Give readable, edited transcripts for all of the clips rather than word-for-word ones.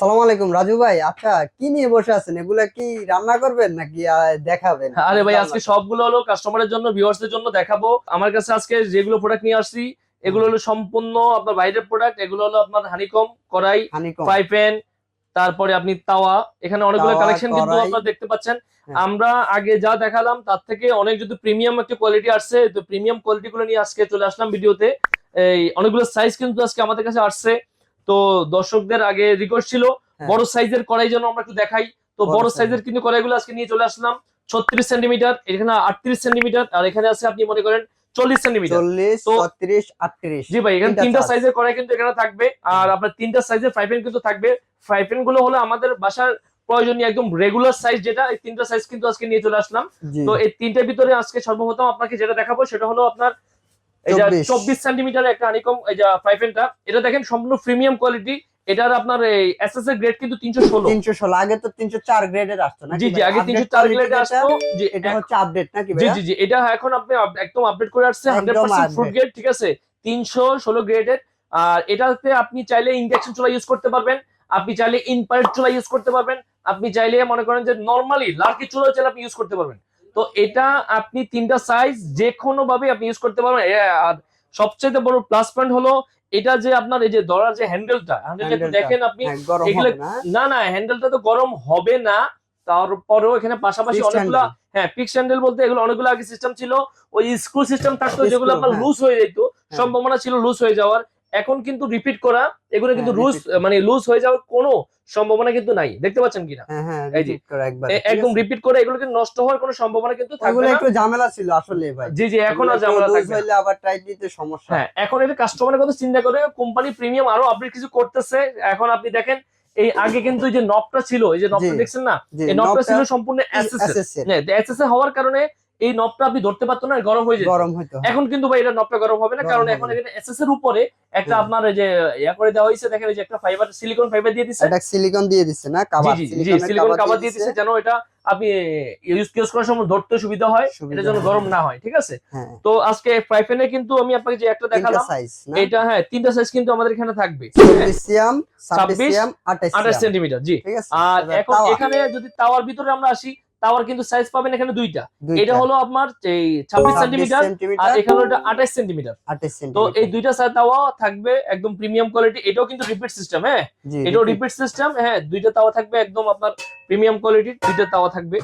আসসালামু আলাইকুম রাজু ভাই। আচ্ছা, কি নিয়ে বসে আছেন? এগুলা কি রান্না করবেন নাকি দেখাবেন? আরে ভাই, আজকে সবগুলো হলো কাস্টমারের জন্য, ভিউয়ার্সদের জন্য দেখাবো। আমার কাছে আজকে যেগুলো প্রোডাক্ট নিয়ে আসছি এগুলো হ্যাঁ, হলো সম্পূর্ণ আপনার বাইরের প্রোডাক্ট। এগুলো হলো আপনার হানিকম কড়াই, হানিকম, ফ্রাই প্যান, তারপরে আপনি তাওয়া। এখানে অনেকগুলো তাওয়া, কালেকশন কিন্তু কড়াই। আপনারা দেখতে পাচ্ছেন। হ্যাঁ, আমরা আগে যা দেখালাম তার থেকে অনেক যদি প্রিমিয়াম একটা কোয়ালিটি আসছে, তো প্রিমিয়াম কোয়ালিটি গুলো নিয়ে আজকে চলে আসলাম ভিডিওতে। এই অনেকগুলো সাইজ কিন্তু আজকে আমাদের কাছে আসছে। তো দর্শকদের আগে রিকোয়েস্ট ছিল হ্যাঁ, বড় সাইজের কড়াই যেন আমরা একটু দেখাই। তো বড় বড় সাইজের সাইজের কিন্তু কড়াইগুলো আজকে নিয়ে চলে আসলাম। 36 সেন্টিমিটার, এখানে 38 সেন্টিমিটার, আর এখানে আছে আপনি মনে করেন 40 সেন্টিমিটার। 40, তো 36, 38 জি ভাই, এখানে তিনটা তিনটা সাইজ। সাইজের কড়াই কিন্তু এখানে থাকবে। আর হ্যাঁ, আপনার তিনটা সাইজের ফ্রাই প্যান কিন্তু থাকবে। ফ্রাই প্যান গুলো হলো আমাদের বাসার প্রয়োজনীয় একদম রেগুলার সাইজ, যেটা এই তিনটা সাইজ কিন্তু আজকে নিয়ে চলে আসলাম। জি, তো এই তিনটার ভিতরে আজকে সর্বপ্রথম আপনাকে যেটা দেখাবো সেটা হলো আপনার এই যে 24, 24 সেন্টিমিটার একটা হানিকম এই যে ফ্রাই প্যানটা। এটা দেখেন সম্পূর্ণ প্রিমিয়াম কোয়ালিটি। এটার আপনার এই এসএস এর গ্রেড কিন্তু 316। 316। আগে তো 304 গ্রেডের আসতো জি নাকি জি, ভাই? আগে আপডেট 304 কোয়ালিটি গ্রেডে যেটা, আসতো। জি এটা হচ্ছে আপডেট নাকি জি ভাইয়া? জি জি, এটা এখন আপনি একদম আপডেট করে আসছে, একদম 100% ফুড আপডেট। গ্রেড, ঠিক আছে, 316 গ্রেডের। আর এটাতে আপনি চাইলে ইন্ডাকশন চুলা ইউজ করতে পারবেন, আপনি চাইলে ইনপাইরেট চুলা ইউজ করতে পারবেন, আপনি চাইলে মনে করেন যে নরমালি লার্কি চুলা চাইলে আপনি ইউজ করতে পারবেন। তো এটা আপনি তিনটা সাইজ যে কোনো ভাবে আপনি ইউজ করতে পারবেন। আর সবচেয়ে বড় প্লাস পয়েন্ট হলো এটা যে আপনার এই যে ধরার যে হ্যান্ডেলটা একটু হ্যান্ডেলটা দেখেন আপনি। হ্যাঁ, গরম এগুলো হবে না? না না, হ্যান্ডেলটা তো গরম হবে না। তারপরেও এখানে পাশাপাশি ফিক্সড অনেকগুলা, হ্যান্ডেল, হ্যাঁ, ফিক্সড হ্যান্ডেল বলতে এগুলো অনেকগুলো আগে সিস্টেম ছিল। ওই স্ক্রু সিস্টেম থাকতো যেগুলো স্ক্রু, আপনার হ্যাঁ, লুজ হয়ে যেত, হ্যাঁ, সম্ভাবনা ছিল লুজ হয়ে যাওয়ার। এখন কিন্তু রিপিট করা, এগুলো হ্যাঁ, কিন্তু লুজ, রিপিট, মানে লুজ হয়ে যাওয়ার কোনো সম্ভাবনা কিন্তু নাই। দেখতে পাচ্ছেন কিনা? হ্যাঁ, হ্যাঁ, এই যে রিপিট করা একবারে, ঠিক একদম আছে। রিপিট করে, এগুলো কিন্তু নষ্ট হওয়ার কোনো সম্ভাবনা কিন্তু থাকবে ওইগুলো না। একটু ঝামেলা ছিল আসলে ভাই। জি জি, এখন ওগুলো আর একটু ঝামেলা লুজ থাকবে না। হইলে আবার টাইট দিতে সমস্যা। হ্যাঁ, এখন এটা কাস্টমারের কথা চিন্তা করে কোম্পানি প্রিমিয়াম আরো আপডেট কিছু করতেছে। এখন আপনি দেখেন, এই আগে কিন্তু এই যে নবটা ছিল, এই যে জি, নবটা দেখছেন না, জি, এই নবটা নবটা ছিল সম্পূর্ণ এসএস এর। এসএস এর, হ্যাঁ, এসএস এর হওয়ার কারণে এই নবটা আপনি ধরতে পারতো না, গরম হয়ে যেত। গরম হইতো, হ্যাঁ, এখন কিন্তু ভাই এটা নবটা গরম হবে না, গরম কারণ হবে এখন না। এখানে এসএস এর উপরে একটা হ্যাঁ, আপনার এই যে ইয়া করে দেওয়া হয়েছে, দেখেন এই যে একটা ফাইবার, সিলিকন ফাইবার দিয়ে দিছে। এটা সিলিকন দিয়ে দিচ্ছে না, জি কভার, জি জি, সিলিকনের সিলিকন কভার কাভার দিয়ে দিয়ে দিচ্ছে। দিছে যেন এটা আপনি ইউজ করার সময় ধরতে সুবিধা হয়, এটা সুবিধা যেন হয়, গরম হ্যাঁ, না হয়, ঠিক আছে। হ্যাঁ। তো আজকে ফ্রাই প্যানে কিন্তু আমি আপনাকে যে একটা তিনটা দেখালাম, সাইজ না? এটা হ্যাঁ তিনটা সাইজ কিন্তু আমাদের এখানে থাকবে। হ্যাঁ, 24 সিএম, 26 26, সিএম, 28 28 সিএম, সেন্টিমিটার, জি। ঠিক আছে। আর এবার এখন তাওয়া এখানে যদি তাওয়ার ভিতরে আমরা আসি, তাওয়ার কিন্তু সাইজ পাবেন এখানে দুইটা। এটা দুইটা, হলো আপনার এই 26 26 সেন্টিমিটার, আর সেন্টিমিটার, এখানে এটা 28 সেন্টিমিটার। 28 তো এই সেন্টিমিটার। দুইটা তাওয়া থাকবে একদম প্রিমিয়াম কোয়ালিটি। এটাও কিন্তু রিপিট সিস্টেম, হ্যাঁ, জি, এটাও রিপিট, রিপিট সিস্টেম। হ্যাঁ, দুইটা তাওয়া থাকবে একদম আপনার প্রিমিয়াম কোয়ালিটির, দুইটা তাওয়া থাকবে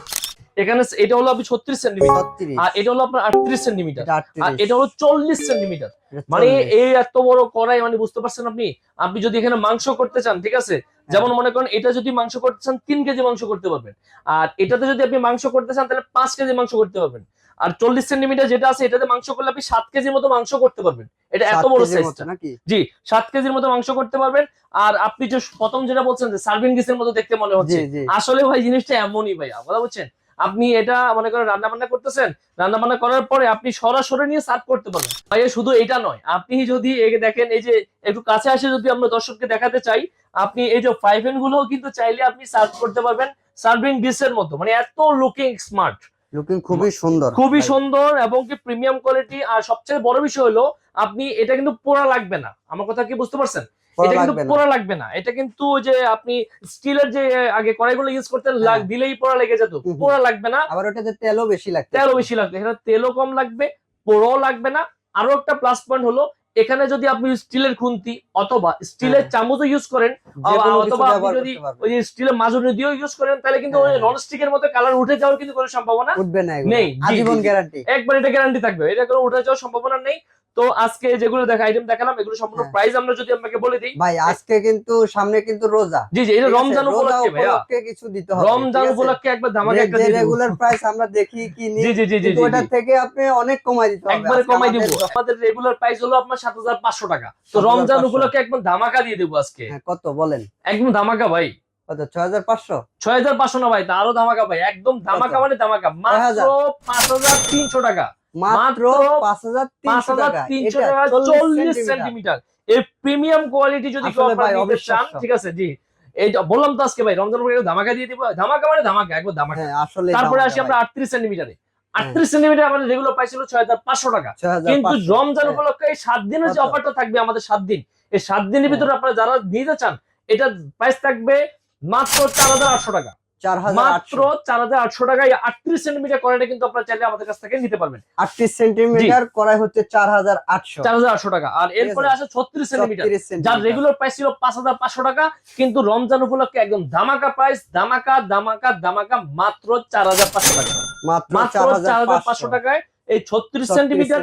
এখানে। এটা হলো আপনি 36 সেন্টিমিটার, 36, আর এটা হলো আপনার 38 সেন্টিমিটার, এটা আর 38, এটা হলো 40 সেন্টিমিটার। এটা মানে 40, এই এত বড় কড়াই, মানে বুঝতে পারছেন আপনি। আপনি যদি এখানে মাংস করতে চান, ঠিক আছে, হ্যাঁ, যেমন মনে করেন এটা যদি মাংস করতে চান 3 কেজি মাংস করতে পারবেন। আর এটাতে যদি আপনি মাংস করতে চান তাহলে 5 কেজি মাংস করতে পারবেন। আর 40 সেন্টিমিটার যেটা আছে এটাতে মাংস করলে আপনি 7 কেজির মতো মাংস করতে পারবেন। এটা এত 7 বড় কেজির মতো সাইজটা। নাকি? জি, 7 কেজির মতো মাংস করতে পারবেন। আর আপনি যে প্রথম যেটা বলছেন যে সার্ভিং ডিশের মতো দেখতে মনে জি, হচ্ছে, জি, আসলে ভাই জিনিসটা এমনই ভাইয়া, কথা বলছেন। আপনি এটা মনে করেন রান্না বান্না করতেছেন, রান্না বান্না করার পরে আপনি সরাসরি নিয়ে সার্ভ করতে পারবেন। ভাইয়া শুধু এটা নয়, আপনি যদি দেখেন, এই যে একটু কাছে আসে যদি আমরা দর্শককে দেখাতে চাই, আপনি এই যে ফ্রাই প্যান গুলো কিন্তু চাইলে আপনি সার্ভ করতে পারবেন সার্ভিং ডিশের মতো, মানে এত লুকিং স্মার্ট, লুকিং খুবই সুন্দর খুবই ভাই। সুন্দর এবং কি প্রিমিয়াম কোয়ালিটি। আর সবচেয়ে বড় বিষয় হলো আপনি এটা কিন্তু পোড়া লাগবে না। আমার কথা কি বুঝতে পারছেন? করা এটা কিন্তু লাগবে না। পোড়া লাগবে না। এটা কিন্তু যে আপনি স্টিলের যে আগে কড়াইগুলো ইউজ করতেন, হ্যাঁ, দিলেই পোড়া লেগে যেত, হুম, হুম। পোড়া লাগবে না। আবার ওটাতে তেলও বেশি লাগতেছে তেলও না। বেশি লাগবে, এখানে তেলও কম লাগবে, পোড়াও লাগবে না। আরো একটা প্লাস পয়েন্ট হলো, এখানে যদি আপনি স্টিলের খুন্তি অথবা স্টিলের হ্যাঁ, চামচও ইউজ করেন, যে কোনো কিছু অথবা আপনি ব্যবহার যদি করতে পারবেন। ওই যে স্টিলের মাজনি দিয়েও ইউজ করেন, তাহলে কিন্তু হ্যাঁ, ওই হ্যাঁ, ননস্টিকের মতো কালার উঠে যাওয়ার কিন্তু কোনো সম্ভাবনা উঠবে না এগুলা, নেই। জি জি আজীবন জি, গ্যারান্টি। একবার এটা গ্যারান্টি থাকবে, এটা কোনো উঠে যাওয়ার সম্ভাবনা নেই। তো আজকে যেগুলো আইটেম দেখালাম, এগুলো সম্পূর্ণ হ্যাঁ প্রাইস আমরা যদি আপনাকে বলে দিই। ভাই, আজকে কিন্তু সামনে কিন্তু রোজা, জি জি, এটা ঠিক আছে। রমজান রোজা উপলক্ষে ভাইয়া, উপলক্ষে কিছু দিতে হবে, ঠিক রমজান আছে। উপলক্ষে একবার ধামাকা একটা যে দিয়ে দেবো। রেগুলার প্রাইস আমরা দেখি কিনি, জি জি জি জি কিন্তু জি জি, ওটার থেকে আপনি অনেক কমাই দিতে হবে একবারে আজকে কমাই দিব। আমাদের আমাদের রেগুলার প্রাইস হলো আপনার 7,500 টাকা। তো রমজান 7,500। উপলক্ষে একদম ধামাকা দিয়ে দেবো আজকে, হ্যাঁ, কত বলেন? একদম ধামাকা ভাই। কত? 6,500? 6,500 না ভাই, তারও ধামাকা ভাই, একদম কত? ধামাকা মানে ধামাকা, মাত্র 6,000? 5,300 টাকা। মাত্র মাত্র 5,300 টাকা, 5,300 এটা টাকা, 40 40 সেন্টিমিটার। সেন্টিমিটার। এই প্রিমিয়াম কোয়ালিটি যদি কেউ আসলে আপনারা ভাই নিতে চান, অবিশ্বাস্য। ঠিক আছে, জি, এইটা বললাম তো আজকে ভাই রমজান উপলক্ষে ধামাকা দিয়ে দিব, ধামাকা মানে ধামাকা, একবার ধামাকা। হ্যাঁ, আসলে তারপরে ধামাকা আসি ভাই। আমরা 38 সেন্টিমিটারে। হ্যাঁ, 38 সেন্টিমিটার আমাদের রেগুলার প্রাইস ছিল 6,500 টাকা। কিন্তু 6,500, রমজান হ্যাঁ। উপলক্ষে এই 7 দিনের যে কত? অফারটা থাকবে আমাদের 7 দিন, এই 7 দিনের হ্যাঁ, ভিতরে আপনারা যারা নিতে চান, এটার প্রাইস থাকবে মাত্র 4800 টাকা, 4800 মাত্র 4800 টাকায় 38 সেন্টিমিটার কড়াইটা কিন্তু আপনারা চাইলে আমাদের কাছ থেকে নিতে পারবেন। 38 সেন্টিমিটার কড়াই হচ্ছে 4800 4800 টাকা। আর এরপরে আছে 36 সেন্টিমিটার, যার রেগুলার প্রাইস ছিল 5500 টাকা, কিন্তু রমজান উপলক্ষে একদম ধামাকা প্রাইস, ধামাকা ধামাকা ধামাকা, মাত্র 4500 টাকা, মাত্র 4500 টাকায় এই 36 সেন্টিমিটার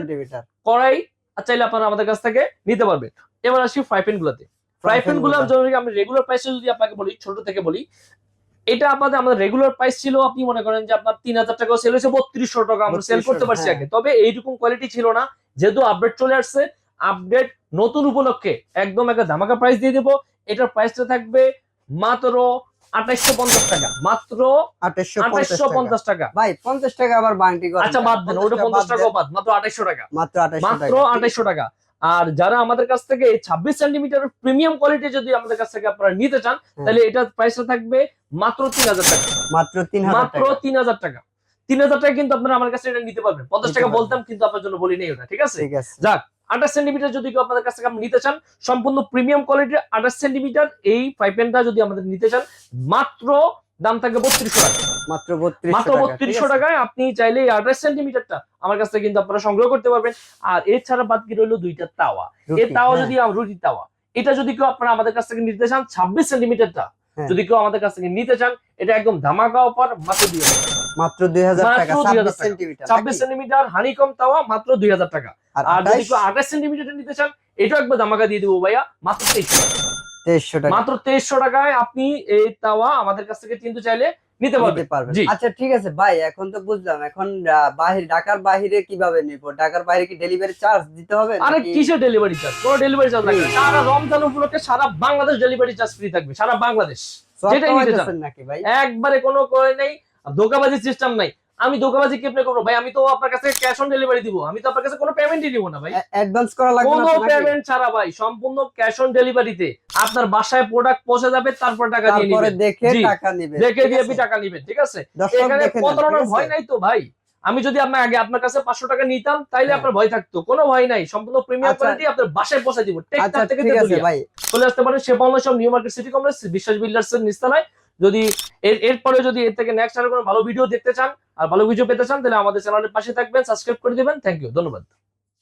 কড়াই চাইলে আপনারা আমাদের কাছ থেকে নিতে পারবেন। এবার আসি ফ্রাই প্যান গুলাতে। ফ্রাই প্যান গুলোর জন্য আমি রেগুলার প্রাইস যদি আপনাকে বলি, ছোট থেকে বলি, এটা আমাদের রেগুলার প্রাইস ছিল, আপনি মনে করেন যে আপনার 3000 টাকা সেল হয়েছে, 3200 টাকা আমরা সেল করতে পারছি আগে। তবে এইরকম কোয়ালিটি ছিল না, যেহেতু আপডেট চলে আসছে, আপডেট নতুন উপলক্ষে একদম একটা ধামাকা প্রাইস দিয়ে দেবো। এটার প্রাইসটা থাকবে মাত্র 2850 টাকা, মাত্র 2850 টাকা। ভাই 50 টাকা আবার বান্টি করেন, আচ্ছা বাদ দেন, ওটা 50 টাকা বাদ, মাত্র 2800 টাকা, মাত্র 2800 টাকা। আর যারা আমাদের কাছ থেকে 26 সেন্টিমিটার প্রিমিয়াম কোয়ালিটি যদি আমাদের কাছ থেকে আপনারা নিতে চান, তাহলে এটার প্রাইসটা থাকবে মাত্র 3000 টাকা, মাত্র 3000 টাকা। 3000 টাকা কিন্তু আপনারা আমার কাছে এটা নিতে পারবেন। 50 টাকা বলতাম কিন্তু আপনার জন্য বলি নেই ওটা, ঠিক আছে? যাক, 28 সেন্টিমিটার যদি কেউ আপনাদের কাছ থেকে নিতে চান, সম্পূর্ণ প্রিমিয়াম কোয়ালিটির 28 সেন্টিমিটার এই ফ্রাই প্যানটা যদি আমাদের নিতে চান, মাত্র দাম থাকবে 3200 টাকা, মাত্র 3200 টাকায় আপনি চাইলে এই 28 সেন্টিমিটারটা আমার কাছ থেকে কিন্তু আপনারা সংগ্রহ করতে পারবেন। আর এছাড়া বাদ কি রইলো দুইটা তাওয়া। এই তাওয়া যদি রুটি তাওয়া, এটা যদি কেউ আপনারা আমাদের কাছ থেকে নিতে চান, 26 সেন্টিমিটারটা যদি কেউ আমাদের কাছ থেকে নিতে চান, এটা একদম ধামাকা অফার, মাত্র 2000 টাকা, মাত্র 2000 টাকা। 26 সেন্টিমিটার হানিকম তাওয়া মাত্র 2000 টাকা। আর যদি কেউ 28 সেন্টিমিটার নিতে চান, এটাও একবার ধামাকা দিয়ে দিব ভাইয়া, মাত্র 2300 টাকা, মাত্র 2300 টাকায় আপনি এই তাওয়া আমাদের কাছ থেকে কিন্তু চাইলে নিতে পারবেন। আচ্ছা ঠিক আছে ভাই, এখন তো বুঝলাম। এখন ঢাকার বাইরে কিভাবে নিব? ঢাকার বাইরে কি ডেলিভারি চার্জ দিতে হবে? আরে কিসের ডেলিভারি চার্জ? কোনো ডেলিভারি চার্জ লাগবে না। সারা রমজান উপলক্ষে সারা বাংলাদেশ ডেলিভারি চার্জ ফ্রি থাকবে, সারা বাংলাদেশ। যেটাই নিতে চান নাকি ভাই, একবারে কোনো করে নেই, ধোঁকাবাজি সিস্টেম নাই। আমি ধোঁকাবাজি কেমনে করবো ভাই? আমি তো আপনার কাছে ক্যাশ অন ডেলিভারি দিব, আমি তো আপনার কাছে কোনো পেমেন্টই দিব না ভাই, অ্যাডভান্স করা লাগবে না, কোনো পেমেন্ট ছাড়া ভাই, সম্পূর্ণ ক্যাশ অন ডেলিভারিতে আপনার বাসায় প্রোডাক্ট পৌঁছে যাবে, তারপর টাকা দিয়ে নেবেন, দেখে টাকা নেবেন, দেখে দিয়ে আপনি টাকা নেবেন, ঠিক আছে? এখানে প্রতারণার ভয় নাই তো ভাই। আমি যদি আপনার কাছে 500 টাকা নিতাম, তাইলে আপনার ভয় থাকতো, কোনো ভয় নাই, সম্পূর্ণ প্রিমিয়াম কোয়ালিটি আপনার বাসায় পৌঁছে দিব। টেকনাফ থেকে ভাই চলে আসতে পারেন শেফাউল্লাহ সব নিউ মার্কেট সিটি কমপ্লেক্স বিশ্বাস বিল্ডার্স এর নিচতলায়। যদি এরপরে যদি এর থেকে নেক্সট আরো কোনো ভালো ভিডিও দেখতে চান আর ভালো ভিডিও পেতে চান, তাহলে আমাদের চ্যানেলের পাশে থাকবেন, সাবস্ক্রাইব করে দিবেন। থ্যাংক ইউ, ধন্যবাদ।